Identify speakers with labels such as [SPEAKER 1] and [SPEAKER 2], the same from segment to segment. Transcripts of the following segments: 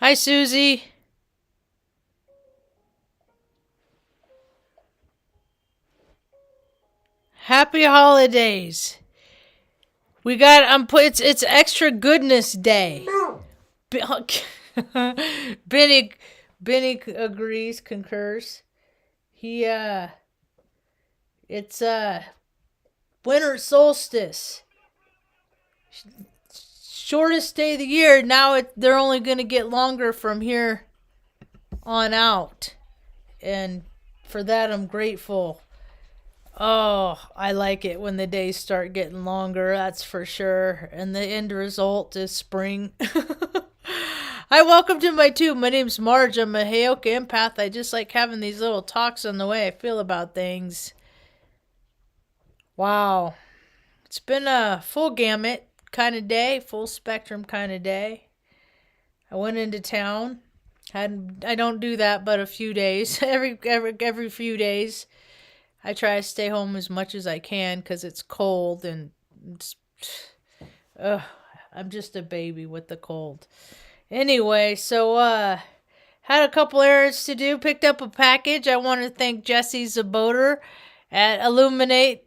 [SPEAKER 1] Hi, Susie. Happy holidays. We got it's extra goodness day. Be- Benny Benny agrees, concurs. He it's winter solstice. Shortest day of the year. Now they're only going to get longer from here on out. And for that I'm grateful. Oh, I like it when the days start getting longer, that's for sure. And the end result is spring. Hi, welcome to my tube. My name's Marge. I'm a Heyoka empath. I just like having these little talks on the way I feel about things. Wow. It's been a full gamut kind of day, full spectrum kind of day. I went into town. I don't do that but a few days. Every few days. I try to stay home as much as I can because it's cold and it's, ugh, I'm just a baby with the cold. Anyway, so had a couple errands to do. Picked up a package. I want to thank Jesse Zaboter at Illuminate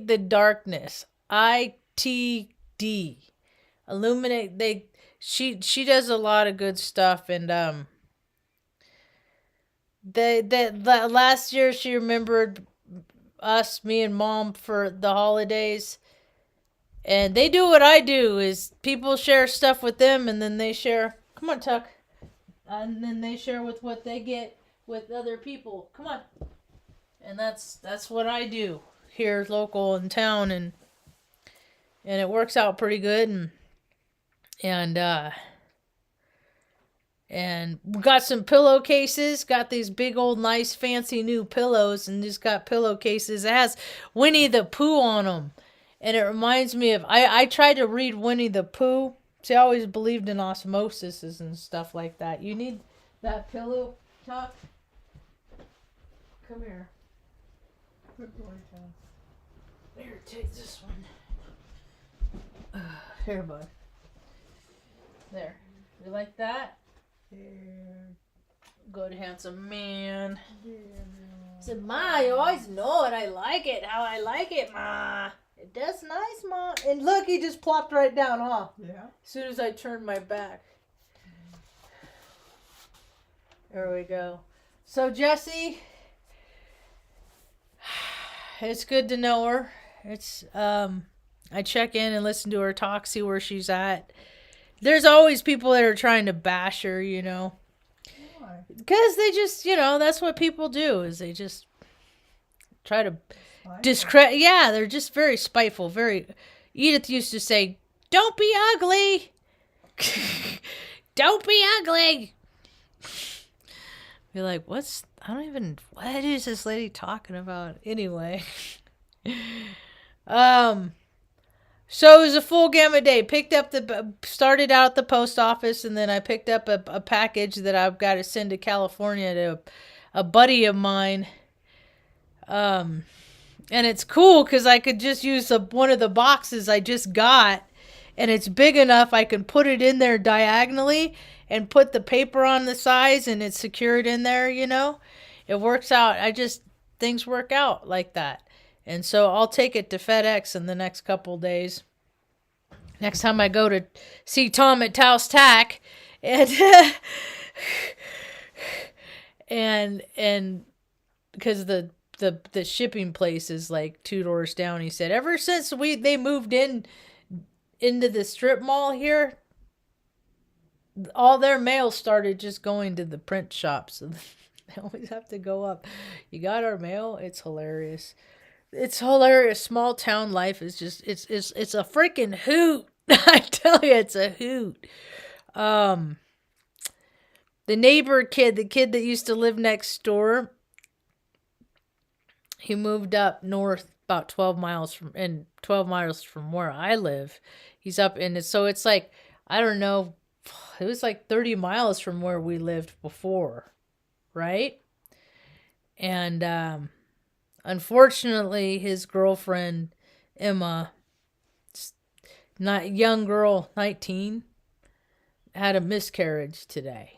[SPEAKER 1] the Darkness. ITD. Illuminate they she does a lot of good stuff and the last year she remembered us, me and mom for the holidays. And they do what I do is people share stuff with them and then they share, come on Tuck. And then they share with what they get with other people. Come on. And that's what I do here local in town and it works out pretty good and and we got some pillowcases. Got these big old nice fancy new pillows and just got pillowcases. It has Winnie the Pooh on them. And it reminds me of I tried to read Winnie the Pooh. See, I always believed in osmosis and stuff like that. You need that pillow, Tuck. Come here. Good boy, Tuck. Here, take this one. Here, bud. There. You like that? There. Good, handsome man. There. I said, Ma, you always know it. I like it. How I like it, Ma. It does nice, Ma. And look, he just plopped right down, huh? Yeah. As soon as I turned my back. There we go. So, Jessie, it's good to know her. It's, I check in and listen to her talk, see where she's at. There's always people that are trying to bash her, you know. Why? Because they just, you know, that's what people do, is they just try to discredit. Yeah, they're just very spiteful. Very. Edith used to say, "Don't be ugly. Don't be ugly." Be like, what is this lady talking about anyway? So it was a full gamut day. Started out at the post office, and then I picked up a package that I've got to send to California to a buddy of mine. And it's cool because I could just use one of the boxes I just got, and it's big enough I can put it in there diagonally and put the paper on the sides, and it's secured in there, you know. It works out. Things work out like that. And so I'll take it to FedEx in the next couple days. Next time I go to see Tom at Taos Tack, and and because the shipping place is like 2 doors down, he said ever since they moved into the strip mall here, all their mail started just going to the print shop, so they always have to go up. You got our mail? It's hilarious. It's hilarious. Small town life is just it's a freaking hoot. I tell you, it's a hoot. The neighbor kid, the kid that used to live next door, he moved up north about 12 miles from where I live. He's up in it, so it's like, I don't know, it was like 30 miles from where we lived before, right? And unfortunately, his girlfriend, Emma, Not young girl, 19, had a miscarriage today.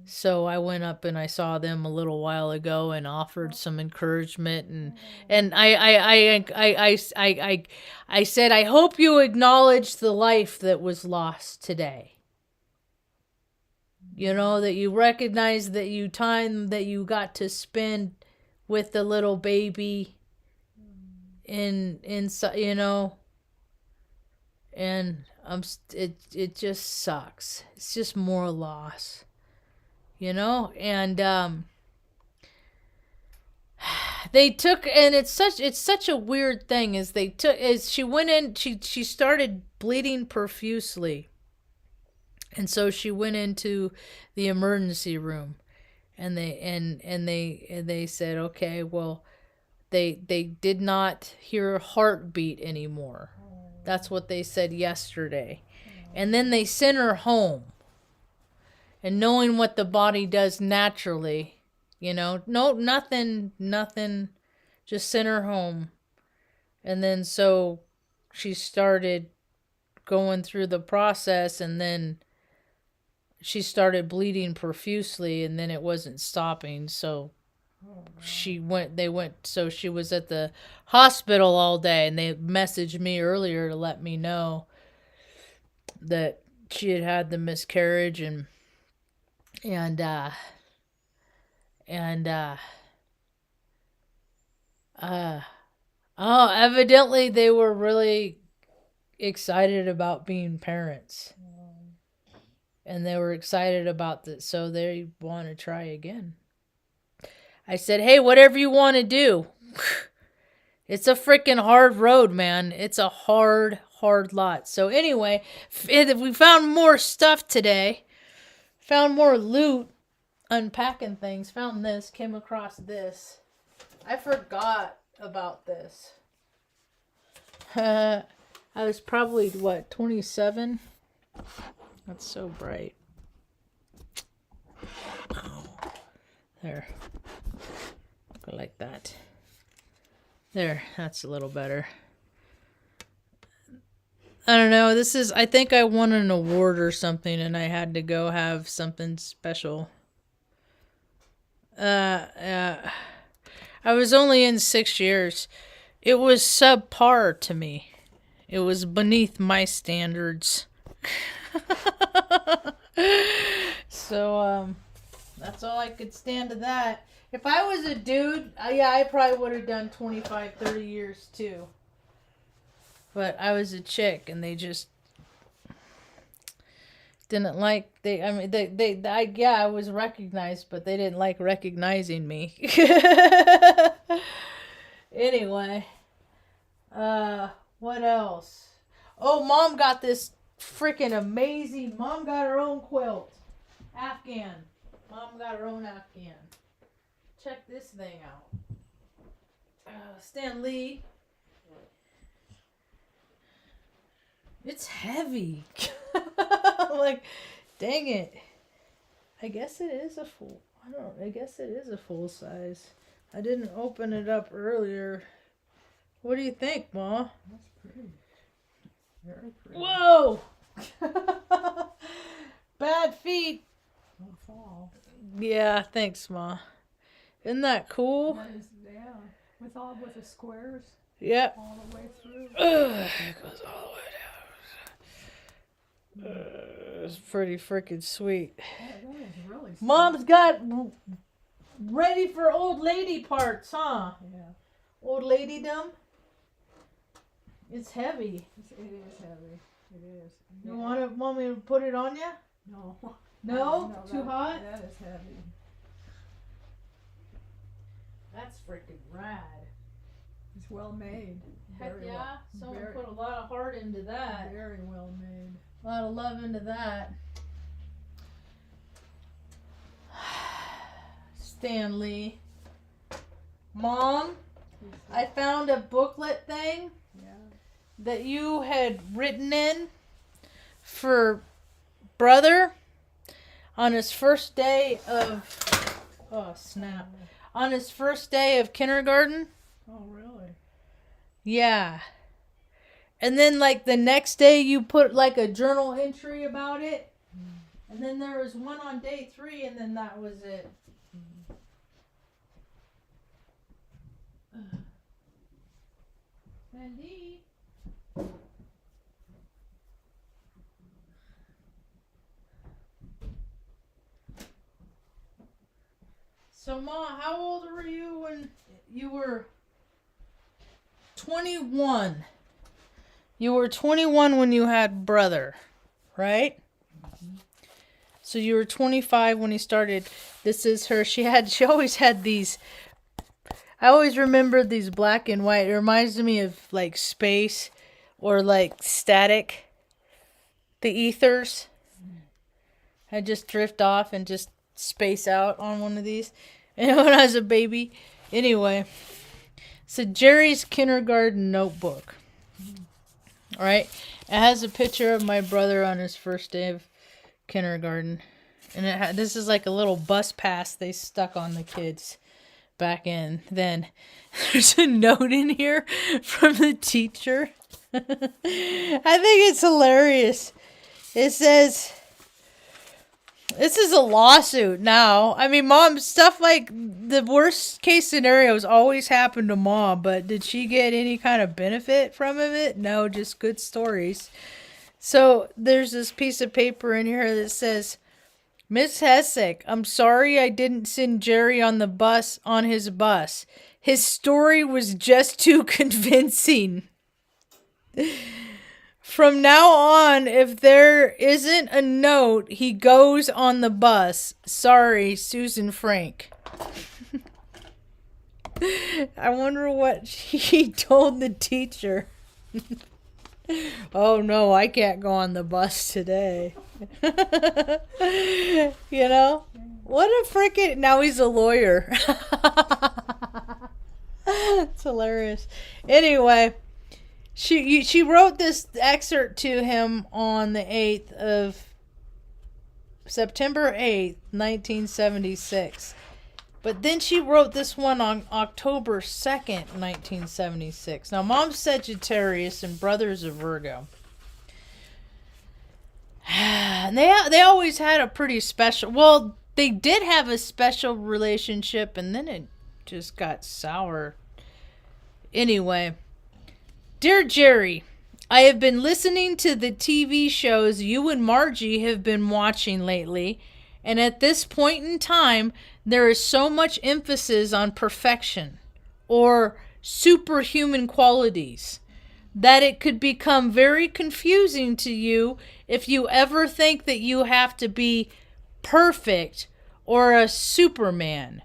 [SPEAKER 1] So I went up and I saw them a little while ago and offered some encouragement, and I said, I hope you acknowledge the life that was lost today. You know, that you recognize that time that you got to spend with the little baby in you know, and it just sucks. It's just more loss. You know, and they took, and it's such a weird thing, as she went in, she started bleeding profusely, and so she went into the emergency room, and they said, okay, well, they did not hear her heartbeat anymore. That's what they said yesterday. And then they sent her home. And knowing what the body does naturally, you know, nothing, just sent her home. And then so she started going through the process, and then she started bleeding profusely, and then it wasn't stopping. So she was at the hospital all day, and they messaged me earlier to let me know that she had the miscarriage, and evidently they were really excited about being parents. And they were excited about that, so they want to try again. I said, hey, whatever you want to do. It's a freaking hard road, man. It's a hard lot. So anyway, we found more stuff today. Found more loot, unpacking things. Found this, came across this. I forgot about this. I was probably, 27? That's so bright. There. Go like that. There, that's a little better. I don't know, I think I won an award or something, and I had to go have something special. I was only in 6 years. It was subpar to me. It was beneath my standards. So, that's all I could stand to that. If I was a dude, I probably would have done 25, 30 years too. But I was a chick, and they just didn't like, I was recognized, but they didn't like recognizing me. Anyway, what else? Oh, Mom got this freaking amazing, Mom got her own quilt. Afghan. Mom got her own Afghan. Check this thing out. Stan Lee. It's heavy. I'm like, dang it. I guess it is a full size. I didn't open it up earlier. What do you think, Ma?
[SPEAKER 2] That's pretty. Very pretty.
[SPEAKER 1] Whoa! Bad feet.
[SPEAKER 2] Don't fall.
[SPEAKER 1] Yeah, thanks, Ma. Isn't that cool?
[SPEAKER 2] That is, yeah. With the squares.
[SPEAKER 1] Yep.
[SPEAKER 2] All the way through.
[SPEAKER 1] It goes all the way down. It's pretty freaking sweet.
[SPEAKER 2] Yeah, that is really sweet.
[SPEAKER 1] Mom's got ready for old lady parts, huh?
[SPEAKER 2] Yeah.
[SPEAKER 1] Old ladydom. It's heavy.
[SPEAKER 2] It is heavy. It is.
[SPEAKER 1] You want me to put it on you?
[SPEAKER 2] No.
[SPEAKER 1] No? Too hot?
[SPEAKER 2] That is heavy.
[SPEAKER 1] That's freaking rad.
[SPEAKER 2] It's well made.
[SPEAKER 1] Heck
[SPEAKER 2] Very
[SPEAKER 1] yeah.
[SPEAKER 2] well,
[SPEAKER 1] Someone put a lot of heart into that.
[SPEAKER 2] Very well made.
[SPEAKER 1] A lot of love into that. Stan Lee. Mom, I found a booklet thing that you had written in for brother on his first day of, on his first day of kindergarten.
[SPEAKER 2] Oh, really?
[SPEAKER 1] Yeah. And then like the next day you put like a journal entry about it. And then there was one on day 3, and then that was it. Sandy. So, Ma, how old were you when you were 21? You were 21 when you had brother, right? So you were 25 when he started. This is her. She always had these. I always remember these black and white. It reminds me of like space or like static. The ethers. I just drift off and just space out on one of these. And when I was a baby. Anyway. So Jerry's kindergarten notebook. All right. It has a picture of my brother on his first day of kindergarten. And this is like a little bus pass they stuck on the kids back in then. There's a note in here from the teacher. I think it's hilarious. It says, this is a lawsuit now. I mean, Mom, stuff like the worst case scenarios always happen to Mom, but did she get any kind of benefit from it? No, just good stories. So there's this piece of paper in here that says, Miss Hessick, I'm sorry I didn't send Jerry on his bus. His story was just too convincing. From now on, if there isn't a note, he goes on the bus. Sorry, Susan Frank. I wonder what he told the teacher. Oh no, I can't go on the bus today. You know? What a freaking... Now he's a lawyer. It's hilarious. Anyway, she wrote this excerpt to him on the 8th of September 8th, 1976. But then she wrote this one on October 2nd, 1976. Now, Mom's Sagittarius and Brother's a Virgo. And they always had a pretty special... Well, they did have a special relationship, and then it just got sour. Anyway. Dear Jerry, I have been listening to the TV shows you and Margie have been watching lately, and at this point in time, there is so much emphasis on perfection or superhuman qualities that it could become very confusing to you if you ever think that you have to be perfect or a Superman.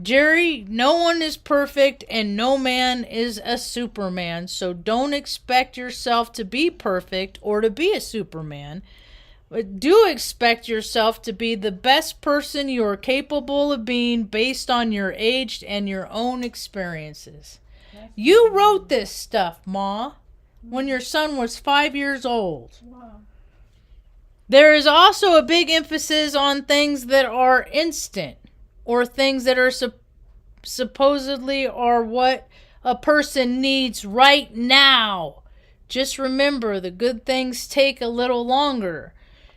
[SPEAKER 1] Jerry, no one is perfect and no man is a Superman, so don't expect yourself to be perfect or to be a Superman. But do expect yourself to be the best person you are capable of being based on your age and your own experiences. You wrote this stuff, Ma, when your son was 5 years old.
[SPEAKER 2] Wow.
[SPEAKER 1] There is also a big emphasis on things that are instant or things that are supposedly are what a person needs right now. Just remember, the good things take a little longer.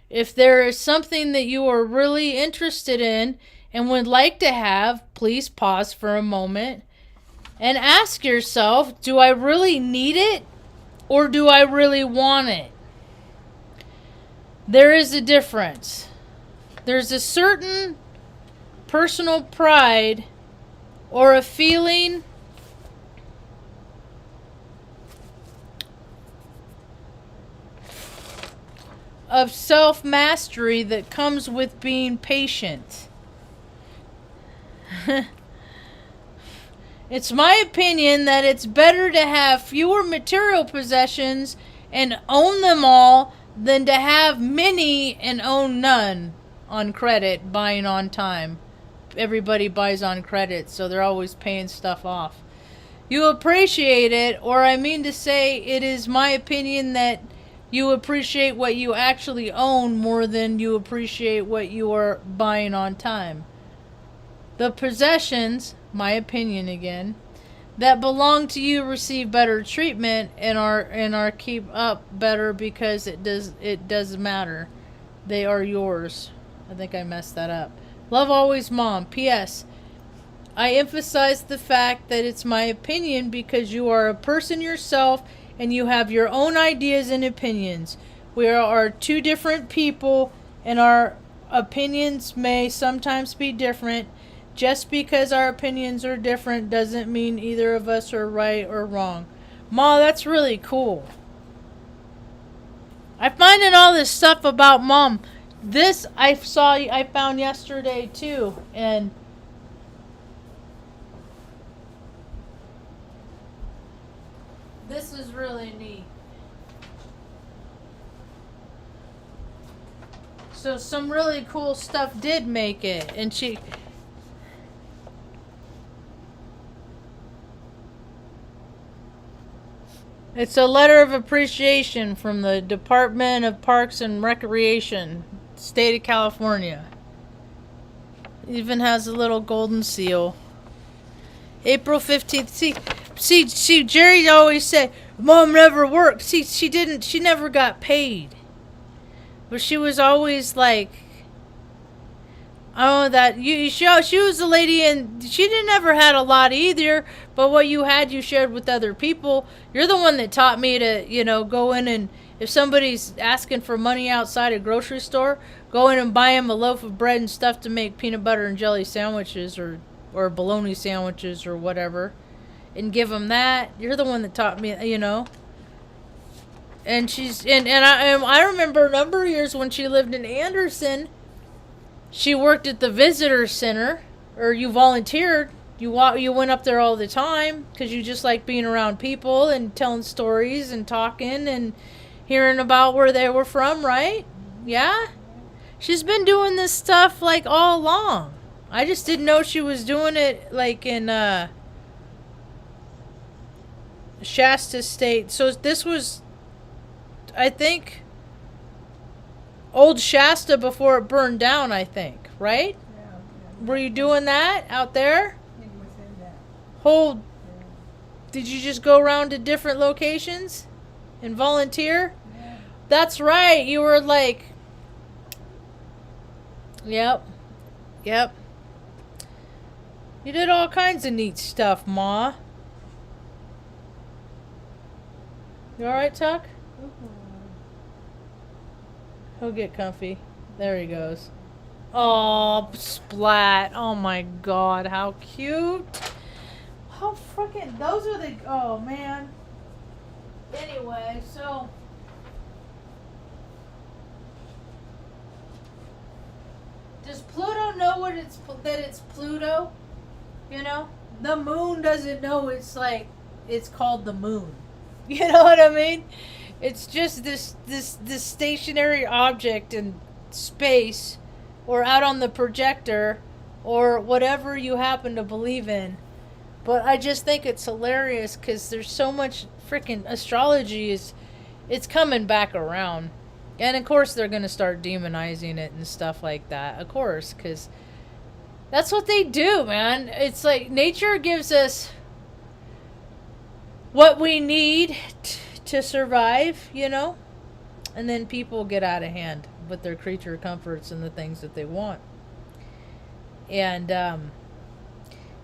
[SPEAKER 1] If there is something that you are really interested in and would like to have, please pause for a moment and ask yourself, do I really need it or do I really want it? There is a difference. There's a certain personal pride or a feeling of self-mastery that comes with being patient. It's my opinion that it's better to have fewer material possessions and own them all than to have many and own none. On credit, buying on time. Everybody buys on credit, so they're always paying stuff off. You appreciate it, or I mean to say, it is my opinion that you appreciate what you actually own more than you appreciate what you are buying on time. The possessions, my opinion again, that belong to you receive better treatment and are keep up better because it does matter. They are yours. I think I messed that up. Love always, Mom. P.S. I emphasize the fact that it's my opinion because you are a person yourself and you have your own ideas and opinions. We are two different people and our opinions may sometimes be different. Just because our opinions are different doesn't mean either of us are right or wrong. Ma, that's really cool. I'm finding all this stuff about Mom. This I found yesterday too, and this is really neat. So some really cool stuff did make it, and it's a letter of appreciation from the Department of Parks and Recreation, State of California. Even has a little golden seal. April 15th. See, Jerry always said, Mom never worked. See, she never got paid. But she was always like, oh, that she was a lady and she didn't ever had a lot either, but what you had you shared with other people. You're the one that taught me to, go in and if somebody's asking for money outside a grocery store, go in and buy them a loaf of bread and stuff to make peanut butter and jelly sandwiches or bologna sandwiches or whatever and give them that. You're the one that taught me. And I remember a number of years when she lived in Anderson. She worked at the visitor center, or you volunteered. You went up there all the time because you just like being around people and telling stories and talking and hearing about where they were from, right? Yeah? She's been doing this stuff like all along. I just didn't know she was doing it like in Shasta State. So this was, I think, old Shasta before it burned down, I think, right?
[SPEAKER 2] Yeah.
[SPEAKER 1] Were you doing that out there?
[SPEAKER 2] It was in that.
[SPEAKER 1] Whole,
[SPEAKER 2] Yeah.
[SPEAKER 1] did you just go around to different locations and volunteer?
[SPEAKER 2] Yeah.
[SPEAKER 1] That's right. You were like, yep. You did all kinds of neat stuff, Ma. You alright, Tuck? He'll get comfy. There he goes. Oh, Splat. Oh my god, how cute. How freaking, those are the, oh man. Anyway, so. Does Pluto know that it's Pluto? The moon doesn't know it's called the moon. You know what I mean? It's just this stationary object in space or out on the projector or whatever you happen to believe in. But I just think it's hilarious because there's so much freaking astrology it's coming back around. And of course they're going to start demonizing it and stuff like that. Of course, because that's what they do, man. It's like nature gives us what we need to survive, and then people get out of hand with their creature comforts and the things that they want. And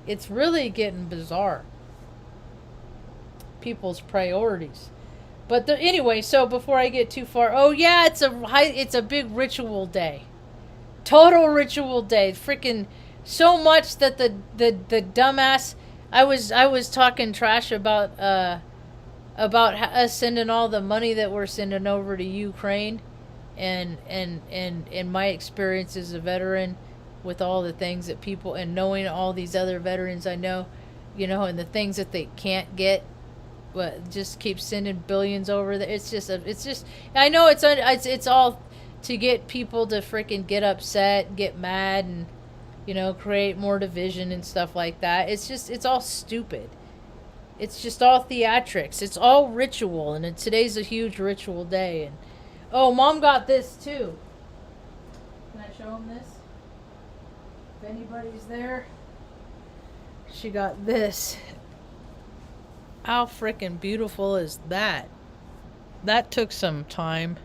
[SPEAKER 1] it's really getting bizarre. People's priorities. But anyway, so before I get too far, oh yeah, it's a big ritual day. Total ritual day. Freaking so much that the dumbass I was talking trash about us sending all the money that we're sending over to Ukraine, and my experience as a veteran with all the things that people and knowing all these other veterans I know, and the things that they can't get, but just keep sending billions over there. It's just I know it's all to get people to freaking get upset, get mad, and create more division and stuff like that. It's all stupid. It's just all theatrics. It's all ritual, and today's a huge ritual day. And oh, Mom got this too. Can I show him this? If anybody's there, she got this. How freaking beautiful is that? That took some time.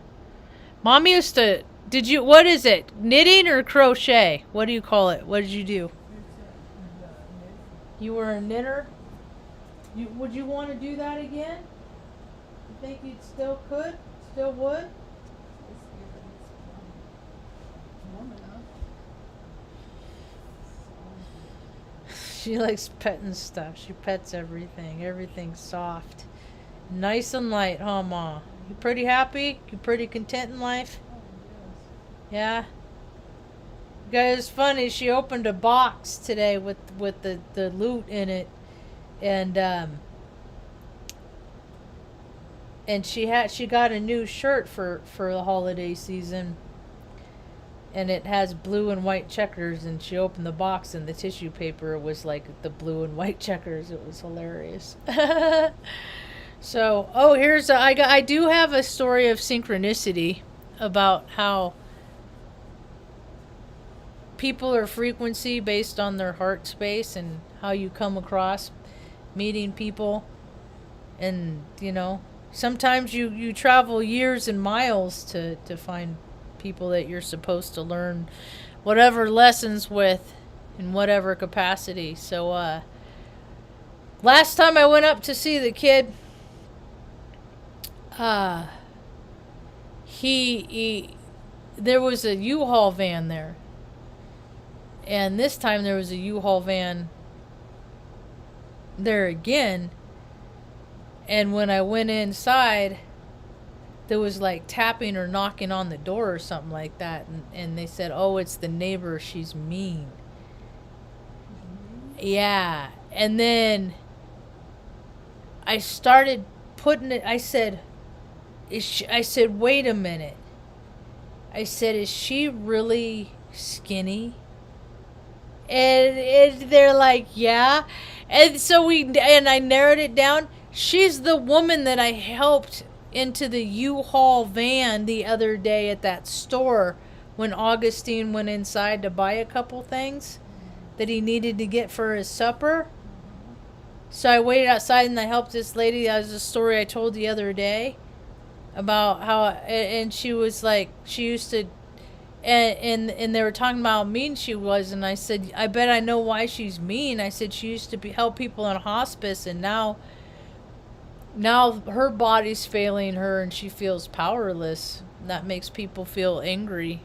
[SPEAKER 1] Mom used to. Did you? What is it? Knitting or crochet? What do you call it? What did you do?
[SPEAKER 2] It's a
[SPEAKER 1] You were a knitter. Would you want to do that again? You think you still could? Still would?
[SPEAKER 2] it's warm enough.
[SPEAKER 1] She likes petting stuff. She pets everything. Everything's soft. Nice and light, huh, Ma? You pretty happy? You pretty content in life?
[SPEAKER 2] Oh,
[SPEAKER 1] Yeah? Guys, it's funny. She opened a box today with the loot in it. And she got a new shirt for the holiday season. And it has blue and white checkers, and she opened the box and the tissue paper was like the blue and white checkers. It was hilarious. So, I do have a story of synchronicity about how people are frequency based on their heart space and how you come across meeting people. And, sometimes you travel years and miles to find people that you're supposed to learn whatever lessons with in whatever capacity. So, last time I went up to see the kid, he there was a U-Haul van there. And this time there was a U-Haul van there again. And when I went inside, there was like tapping or knocking on the door or something like that. And they said, oh, it's the neighbor. She's mean. Yeah. And then I started putting it, I said, wait a minute. I said, is she really skinny? And they're like, yeah. And so I narrowed it down. She's the woman that I helped into the U-Haul van the other day at that store when Augustine went inside to buy a couple things that he needed to get for his supper. So I waited outside and I helped this lady. That was a story I told the other day about how, and she was like, she used to, and they were talking about how mean she was, and I said, I bet I know why she's mean. I said she used to help people in hospice, and now her body's failing her and she feels powerless. That makes people feel angry,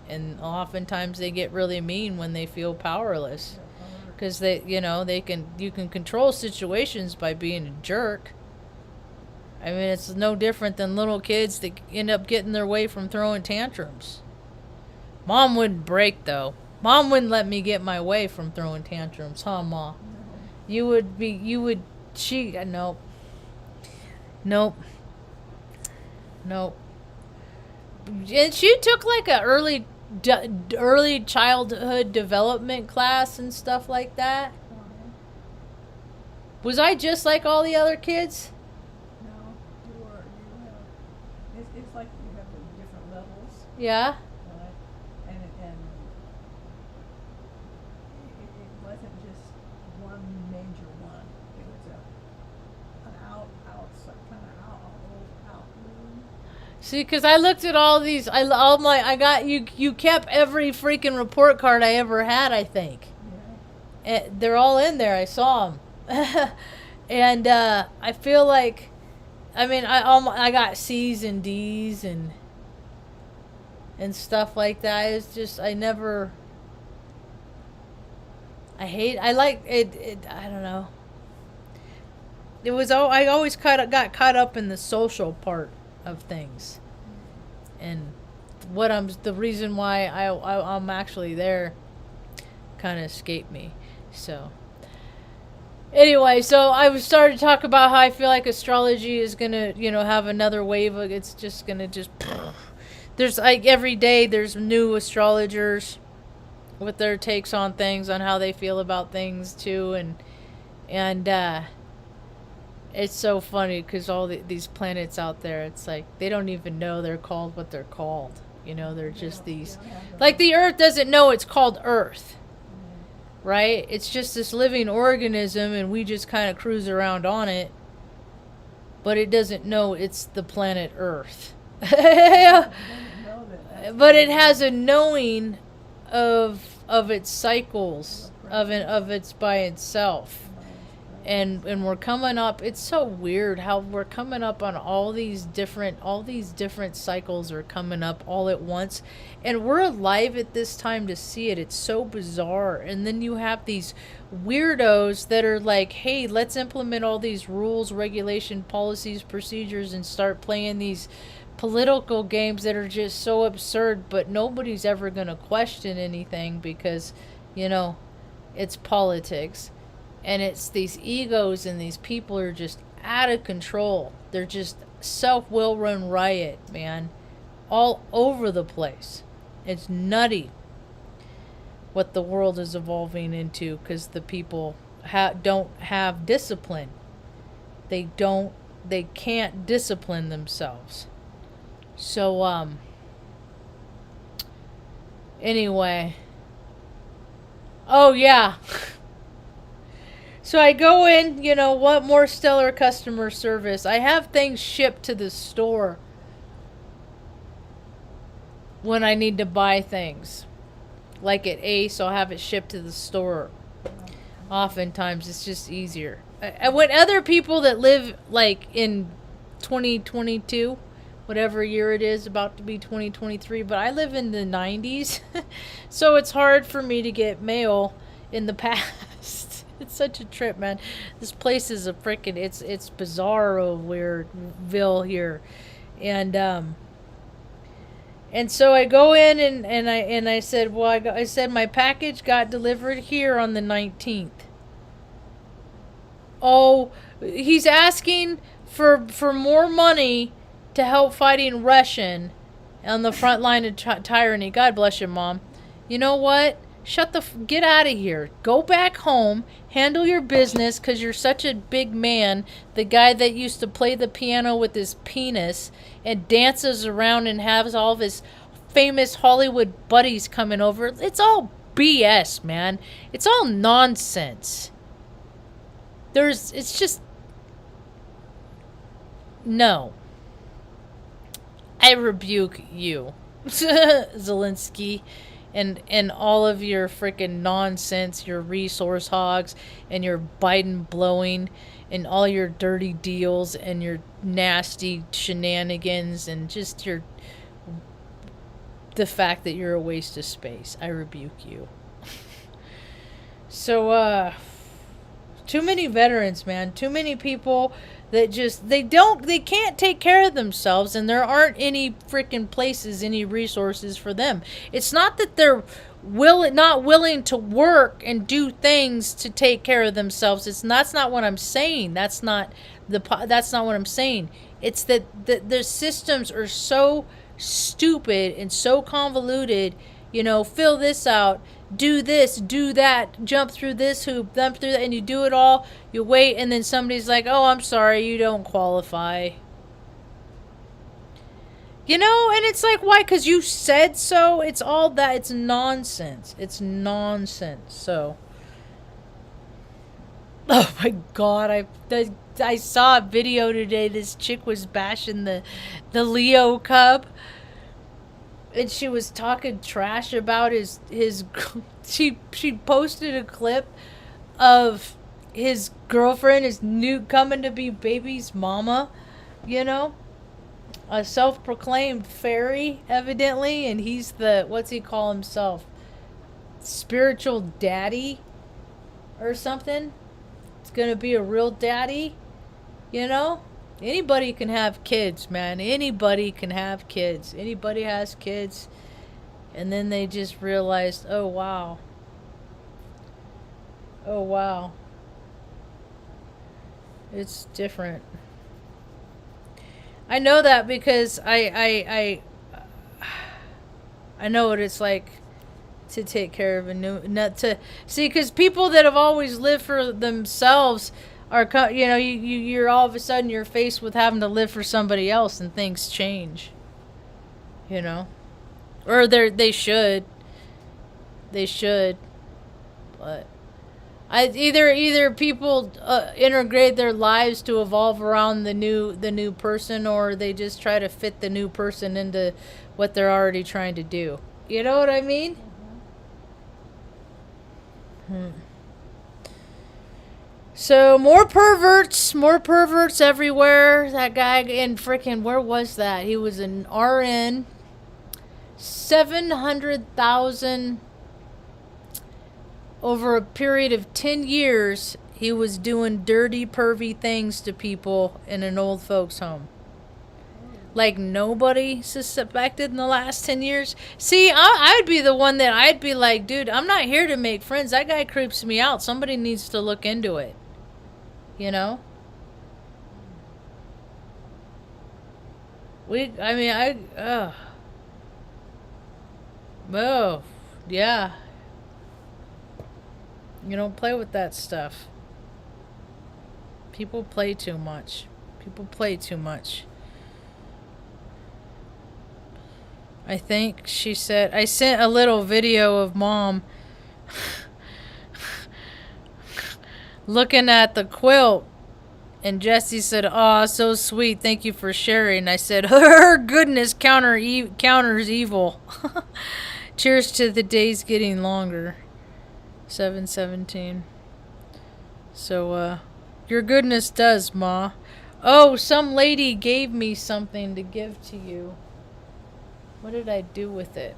[SPEAKER 1] and oftentimes they get really mean when they feel powerless, because you can control situations by being a jerk. I mean, it's no different than little kids that end up getting their way from throwing tantrums. Mom wouldn't break, though. Mom wouldn't let me get my way from throwing tantrums, huh, Ma? No. Nope. And she took like a early childhood development class and stuff like that. Was I just like all the other kids?
[SPEAKER 2] No, you have, it's like you have the different levels.
[SPEAKER 1] Yeah.
[SPEAKER 2] And it wasn't just one major one. It was an out room.
[SPEAKER 1] See, because I looked at all these, you kept every freaking report card I ever had, I think.
[SPEAKER 2] Yeah.
[SPEAKER 1] They're all in there. I saw them. And I feel like, I mean, I got C's and D's and stuff like that. It's just, I like it, I don't know. I always got caught up in the social part of things. And the reason why I'm actually there kind of escaped me. So anyway, so I started to talk about how I feel like astrology is going to, have another wave. It's just going to there's like every day there's new astrologers with their takes on things, on how they feel about things too. And it's so funny because all these planets out there, it's like they don't even know they're called what they're called. They're just these, like the Earth doesn't know it's called Earth. right? It's just this living organism, and we just kind of cruise around on it, but it doesn't know it's the planet Earth.
[SPEAKER 2] It doesn't know that that's
[SPEAKER 1] But
[SPEAKER 2] what
[SPEAKER 1] it
[SPEAKER 2] it
[SPEAKER 1] has
[SPEAKER 2] is.
[SPEAKER 1] a knowing of its cycles, of its by itself. And we're coming up, it's so weird how we're coming up on all these different cycles are coming up all at once, and we're alive at this time to see it. It's so bizarre. And then you have these weirdos that are like, hey, let's implement all these rules, regulation, policies, procedures, and start playing these political games that are just so absurd, but nobody's ever going to question anything because, you know, it's politics. And it's these egos, and these people are just out of control. They're just self-will run riot, man. All over the place. It's nutty what the world is evolving into because the people don't have discipline. They can't discipline themselves. So, anyway. Oh, yeah. So I go in, what more stellar customer service? I have things shipped to the store when I need to buy things. Like at Ace, I'll have it shipped to the store. Oftentimes, it's just easier. When other people that live like in 2022, whatever year it is, about to be 2023, but I live in the 90s, so it's hard for me to get mail in the past. It's such a trip, man. This place is a freaking, it's bizarro weirdville here. And so I go in, and I said, well, I said my package got delivered here on the 19th. Oh, he's asking for more money to help fighting Russian on the front line of tyranny. God bless you, Mom. You know what? Get out of here. Go back home. Handle your business because you're such a big man. The guy that used to play the piano with his penis and dances around and has all of his famous Hollywood buddies coming over. It's all BS, man. It's all nonsense. It's just, no. I rebuke you, Zelensky, and all of your freaking nonsense, your resource hogs, and your Biden blowing, and all your dirty deals, and your nasty shenanigans, and just the fact that you're a waste of space. I rebuke you. So, too many veterans, man. Too many people that just they can't take care of themselves, and there aren't any freaking places, any resources for them. It's not that they're not willing to work and do things to take care of themselves. That's not what I'm saying. That's not what I'm saying. It's that the systems are so stupid and so convoluted. Fill this out, do this, do that, jump through this hoop, jump through that, and you do it all. You wait, and then somebody's like, oh, I'm sorry, you don't qualify. And it's like, why? Because you said so? It's all that. It's nonsense. It's nonsense. So, oh my God, I saw a video today. This chick was bashing the Leo cub. And she was talking trash about his she posted a clip of his girlfriend, his new coming to be baby's mama, a self-proclaimed fairy evidently, and he's what's he call himself, spiritual daddy or something. It's gonna be a real daddy. Anybody can have kids, man. Anybody can have kids. Anybody has kids. And then they just realized, oh, wow. Oh, wow. It's different. I know that because I know what it's like to take care of because people that have always lived for themselves you're all of a sudden you're faced with having to live for somebody else, and things change. Or they should, but Either people integrate their lives to evolve around the new person, or they just try to fit the new person into what they're already trying to do. You know what I mean? So more perverts everywhere. That guy in frickin' where was that? He was an RN. 700,000 over a period of 10 years. He was doing dirty, pervy things to people in an old folks' home. Like nobody suspected in the last 10 years. See, I'd be the one that I'd be like, dude, I'm not here to make friends. That guy creeps me out. Somebody needs to look into it. You know? Oh, yeah. You don't play with that stuff. People play too much. People play too much. I think she said, I sent a little video of Mom looking at the quilt, and Jessie said, "Aw, so sweet. Thank you for sharing." I said, "Her goodness counters evil." Cheers to the days getting longer. 7:17. So, your goodness does, Ma. Oh, some lady gave me something to give to you. What did I do with it?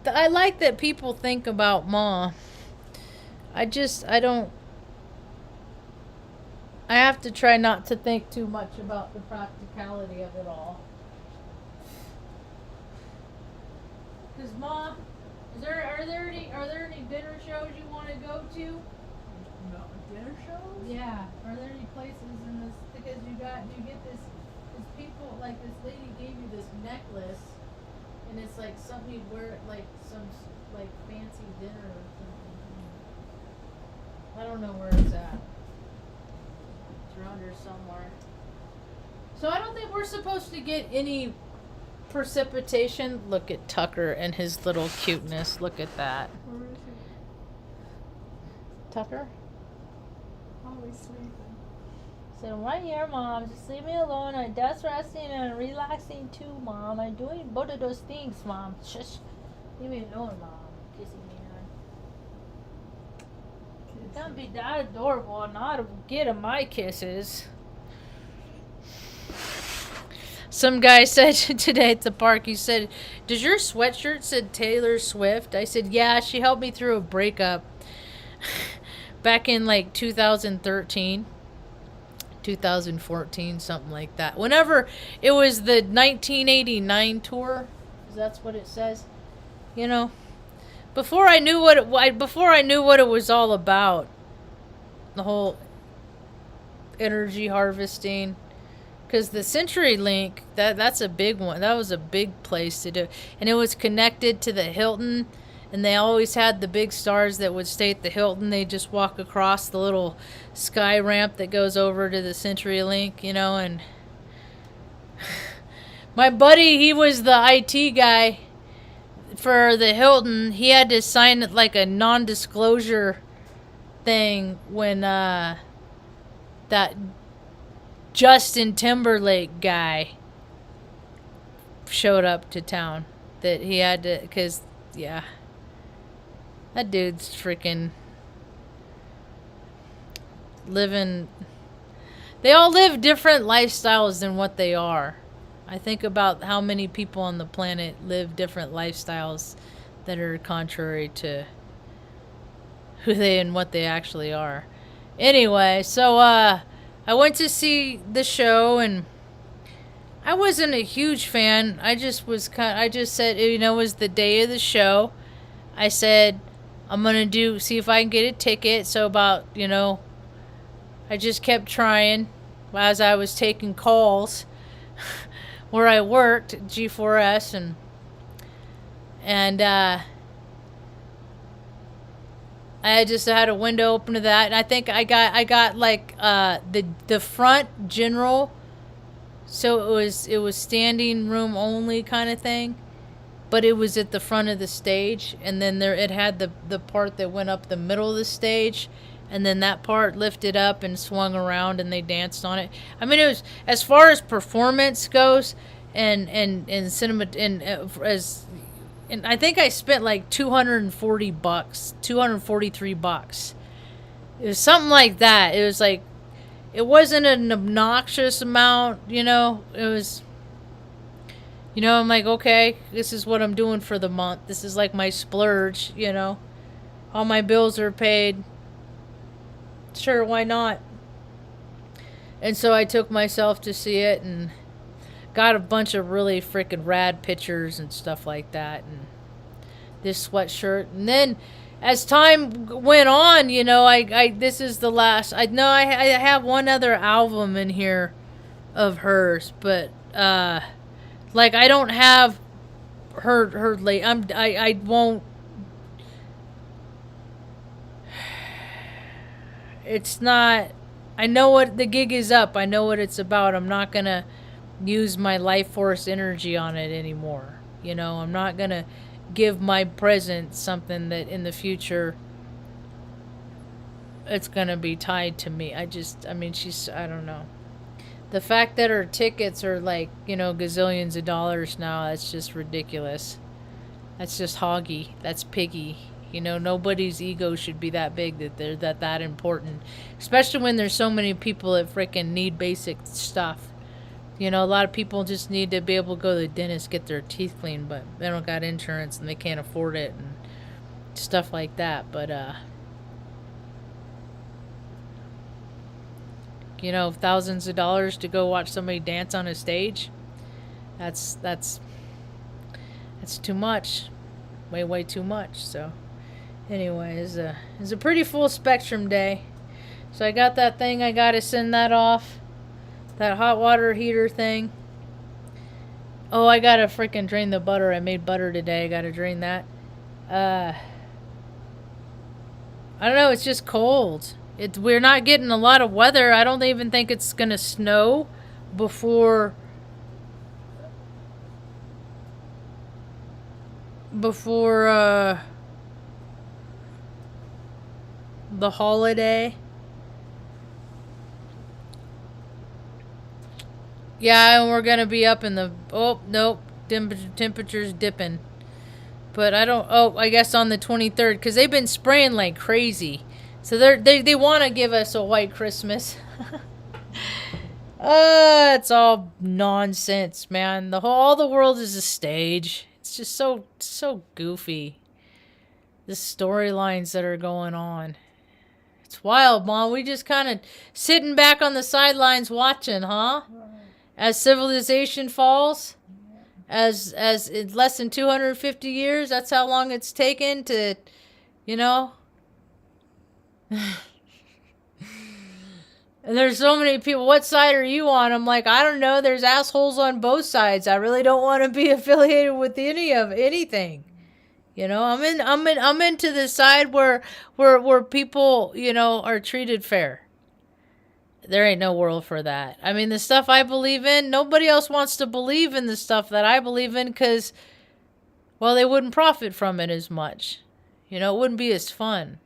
[SPEAKER 1] I like that people think about Ma. I have to try not to think too much about the practicality of it all. Cause Ma, are there any dinner shows you want to go to?
[SPEAKER 2] No, dinner shows?
[SPEAKER 1] Yeah. Are there any places in this? Because you get this people, like this lady gave you this necklace, and it's like something you wear at like some like fancy dinner or something. I don't know where it's at. It's around here somewhere. So I don't think we're supposed to get any precipitation. Look at Tucker and his little cuteness. Look at that.
[SPEAKER 2] Where is he?
[SPEAKER 1] Tucker?
[SPEAKER 2] Oh, he's sleeping.
[SPEAKER 1] So right here, Mom. Just leave me alone. I'm just resting and relaxing too, Mom. I'm doing both of those things, Mom. Shush. Leave me alone, Mom. Kissing me on. Don't be that adorable and not get my kisses. Some guy said today at the park, he said, "Does your sweatshirt said Taylor Swift?" I said, "Yeah, she helped me through a breakup back in like 2013. 2014, something like that. Whenever it was the 1989 tour, that's what it says. You know, before I knew what it was all about, the whole energy harvesting, because the CenturyLink, that's a big one. That was a big place to do, and it was connected to the Hilton. And they always had the big stars that would stay at the Hilton. They just walk across the little sky ramp that goes over to the CenturyLink, you know. And my buddy, he was the IT guy for the Hilton. He had to sign like a non-disclosure thing when that Justin Timberlake guy showed up to town. That he had to, because, yeah. That dude's freaking living. They all live different lifestyles than what they are. I think about how many people on the planet live different lifestyles that are contrary to who they and what they actually are. Anyway, so I went to see the show, and I wasn't a huge fan. I just said, you know, it was the day of the show. I said, I'm going to see if I can get a ticket. So about, you know, I just kept trying as I was taking calls where I worked at G4S, and I just had a window open to that, and I think I got like the front general, so it was standing room only kind of thing. but it was at the front of the stage, and then there it had the part that went up the middle of the stage, and then that part lifted up and swung around, and they danced on it. I mean, it was, as far as performance goes, and cinema, and I think I spent like $240, $243. It was something like that. It was like, it wasn't an obnoxious amount, you know. It was, you know, I'm like, okay, this is what I'm doing for the month. This is like my splurge, you know. All my bills are paid. Sure, why not? And so I took myself to see it and got a bunch of really freaking rad pictures and stuff like that. And this sweatshirt. And then as time went on, you know, I this is the last. I know I have one other album in here of hers, but like I don't have her late. I won't. It's not. I know what the gig is up. I know what it's about. I'm not gonna use my life force energy on it anymore. You know, I'm not gonna give my present something that in the future it's gonna be tied to me. I mean, I don't know. The fact that her tickets are like, you know, gazillions of dollars now, that's just ridiculous. That's just hoggy. That's piggy. You know, nobody's ego should be that big that they're that important. Especially when there's so many people that freaking need basic stuff. You know, a lot of people just need to be able to go to the dentist, get their teeth cleaned, but they don't got insurance and they can't afford it and stuff like that. But, you know, thousands of dollars to go watch somebody dance on a stage, that's too much. Way too much. So, anyways, it's a pretty full spectrum day. So I got that thing. I got to send that off. That hot water heater thing. Oh, I gotta freaking drain the butter. I made butter today. I gotta drain that. I don't know. It's just cold. We're not getting a lot of weather. I don't even think it's gonna snow before the holiday. Yeah, and we're gonna be up in the. Oh nope, temperature's dipping. But I don't. Oh, I guess on the 23rd, because they've been spraying like crazy, so they want to give us a white Christmas. It's all nonsense, man. All the world is a stage. It's just so goofy. The storylines that are going on. It's wild, Mom. We just kind of sitting back on the sidelines watching, huh? As civilization falls, as in less than 250 years, that's how long it's taken to, you know. And there's so many people. What side are you on? I'm like, I don't know. There's assholes on both sides. I really don't want to be affiliated with anything. You know, I'm into the side where people, you know, are treated fair. There ain't no world for that. I mean, the stuff I believe in, nobody else wants to believe in the stuff that I believe in because, well, they wouldn't profit from it as much. You know, it wouldn't be as fun.